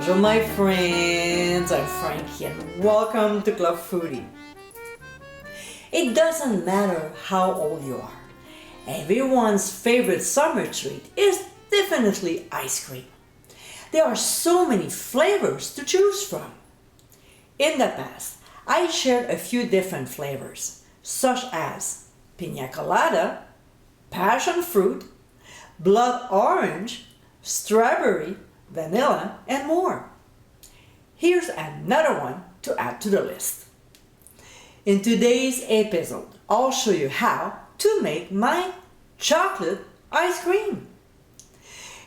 Bonjour my friends, I'm Frankie and welcome to Club Foodie. It doesn't matter how old you are, everyone's favorite summer treat is definitely ice cream. There are so many flavors to choose from. In the past, I shared a few different flavors, such as piña colada, passion fruit, blood orange, strawberry, vanilla, and more. Here's another one to add to the list. In today's episode, I'll show you how to make my chocolate ice cream.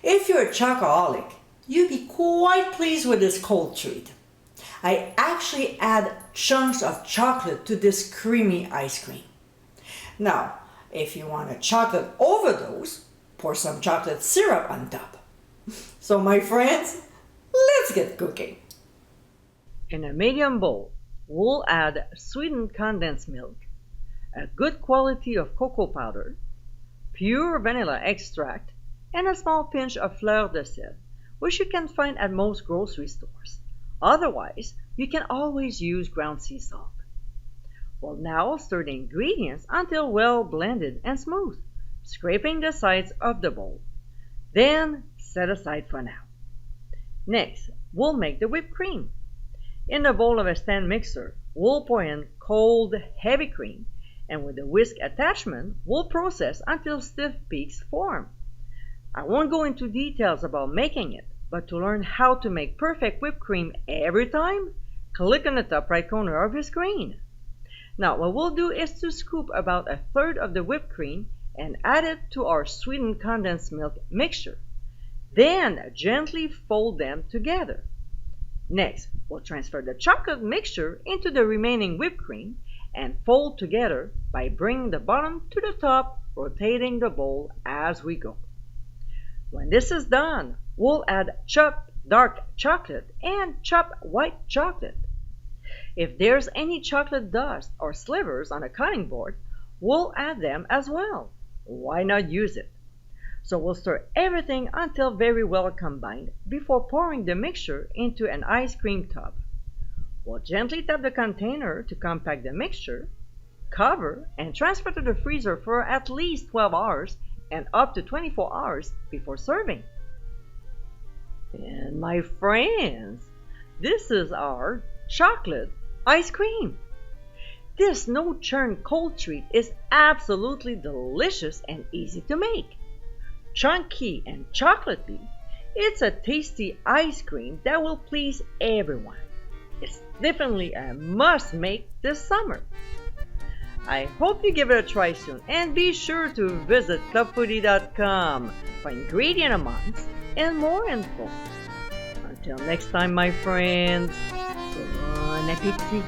If you're a chocoholic, you'll be quite pleased with this cold treat. I actually add chunks of chocolate to this creamy ice cream. Now, if you want a chocolate overdose, pour some chocolate syrup on top. So my friends, let's get cooking. In a medium bowl, we'll add sweetened condensed milk, a good quality of cocoa powder, pure vanilla extract, and a small pinch of fleur de sel, which you can find at most grocery stores. Otherwise, you can always use ground sea salt. We'll now stir the ingredients until well blended and smooth, scraping the sides of the bowl. Then set aside for now. Next, we'll make the whipped cream. In the bowl of a stand mixer, we'll pour in cold, heavy cream, and with the whisk attachment, we'll process until stiff peaks form. I won't go into details about making it, but to learn how to make perfect whipped cream every time, click on the top right corner of your screen. Now, what we'll do is to scoop about a third of the whipped cream and add it to our sweetened condensed milk mixture. Then gently fold them together. Next, we'll transfer the chocolate mixture into the remaining whipped cream and fold together by bringing the bottom to the top, rotating the bowl as we go. When this is done, we'll add chopped dark chocolate and chopped white chocolate. If there's any chocolate dust or slivers on a cutting board, we'll add them as well. Why not use it? So we'll stir everything until very well combined before pouring the mixture into an ice cream tub. We'll gently tap the container to compact the mixture, cover, and transfer to the freezer for at least 12 hours and up to 24 hours before serving. And my friends, this is our chocolate ice cream. This no-churn cold treat is absolutely delicious and easy to make. Chunky and chocolatey, it's a tasty ice cream that will please everyone. It's definitely a must-make this summer. I hope you give it a try soon and be sure to visit clubfoodie.com for ingredient amounts and more info. Until next time, my friends, bon appétit!